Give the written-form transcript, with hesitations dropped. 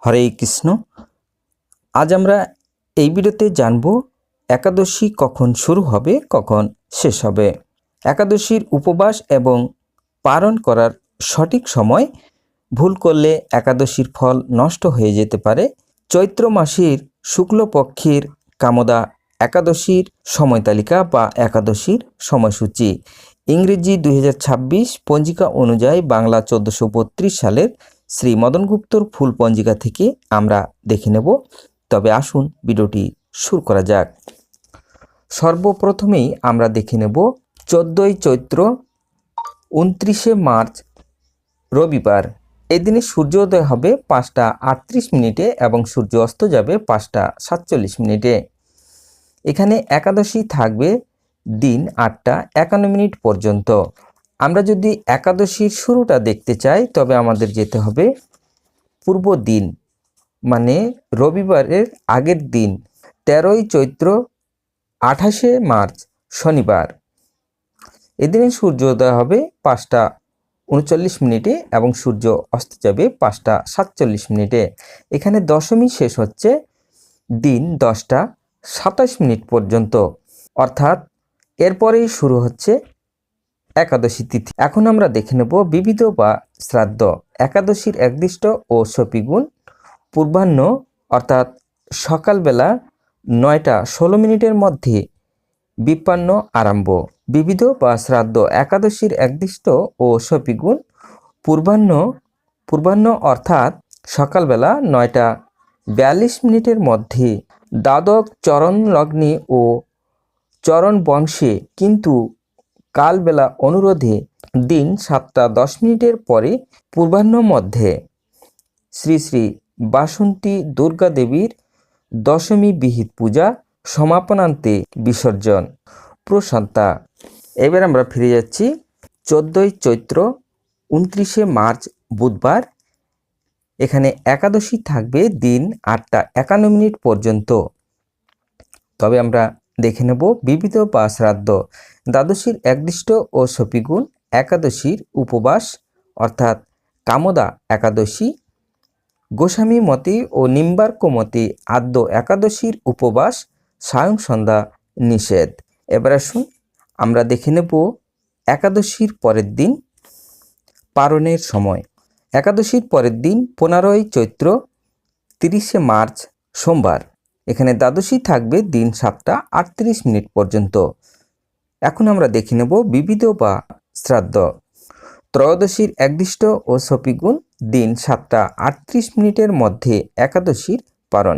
হরে কৃষ্ণ। আজ আমরা এই ভিডিওতে জানব একাদশী কখন শুরু হবে, কখন শেষ হবে, একাদশীর উপবাস এবং পালন করার সঠিক সময়। ভুল করলে একাদশীর ফল নষ্ট হয়ে যেতে পারে। চৈত্র মাসের শুক্লপক্ষের কামদা একাদশীর সময় তালিকা বা একাদশীর সময়সূচি। ইংরেজি 2026 পঞ্জিকা অনুযায়ী বাংলা 1432 সালের শ্রী মদন গুপ্তর ফুল পঞ্জিকা থেকে আমরা দেখে নেব। তবে আসুন ভিডিওটি শুরু করা যাক। সর্বপ্রথমেই আমরা দেখে নেব 14ই চৈত্র 29শে মার্চ রবিবার। এদিনে সূর্যোদয় হবে 5টা 38 মিনিটে এবং সূর্য অস্ত যাবে 5টা 47 মিনিটে। এখানে একাদশী থাকবে দিন 8টা 51 মিনিট পর্যন্ত। আমরা যদি একাদশীর শুরুটা দেখতে চাই তবে আমাদের যেতে হবে পূর্ব দিন, মানে রবিবারের আগের দিন 13ই চৈত্র 28শে মার্চ শনিবার। এদিনে সূর্যোদয় হবে 5টা 39 মিনিটে এবং সূর্য অস্ত যাবে 5টা 47 মিনিটে। এখানে দশমী শেষ হচ্ছে দিন 10টা 27 মিনিট পর্যন্ত, অর্থাৎ এরপরেই শুরু হচ্ছে একাদশী তিথি। এখন আমরা দেখে নেব বিবিধ বা শ্রাদ্ধ। একাদশীর একদিষ্ট ও সপিগুণ পূর্বাহ্ন অর্থাৎ সকালবেলা 9টা 16 মিনিটের মধ্যে বিপান্ন আরম্ভ। বিবিধ বা শ্রাদ্ধ একাদশীর একদিষ্ট ও সপিগুণ পূর্বাহ্ন অর্থাৎ সকালবেলা 9টা 42 মিনিটের মধ্যে দ্বাদক চরণ লগ্নে ও চরণ বংশে, কিন্তু কালবেলা অনুরোধে দিন 7টা 10 মিনিটের পরে পূর্বাহ্ন মধ্যে। শ্রী শ্রী বাসন্তী দুর্গা দেবীর দশমী বিহিত পূজা সমাপনান্তে বিসর্জন প্রশান্তা। এবার আমরা ফিরে যাচ্ছি 14ই চৈত্র 29শে মার্চ বুধবার। এখানে একাদশী থাকবে দিন 8টা 51 মিনিট পর্যন্ত। তবে আমরা দেখে নেব বিবিধ বা শ্রাদ্ধ। দ্বাদশীর একদিষ্ট ও সপিগুণ একাদশীর উপবাস অর্থাৎ কামদা একাদশী। গোস্বামী মতে ও নিম্বার্ক মতে আদ্য একাদশীর উপবাস সায়ং সন্ধ্যা নিষেধ। এবার আসুন আমরা দেখে নেব একাদশীর পরের দিন পালনের সময়। একাদশীর পরের দিন 15ই চৈত্র 30শে মার্চ সোমবার। এখানে দ্বাদশী থাকবে দিন 7টা 38 মিনিট পর্যন্ত। এখন আমরা দেখে নেব বিবিধ বা শ্রাদ্ধ। ত্রয়োদশীর একদিষ্ট ও সপিগুণ দিন 7টা 38 মিনিটের মধ্যে একাদশীর পালন।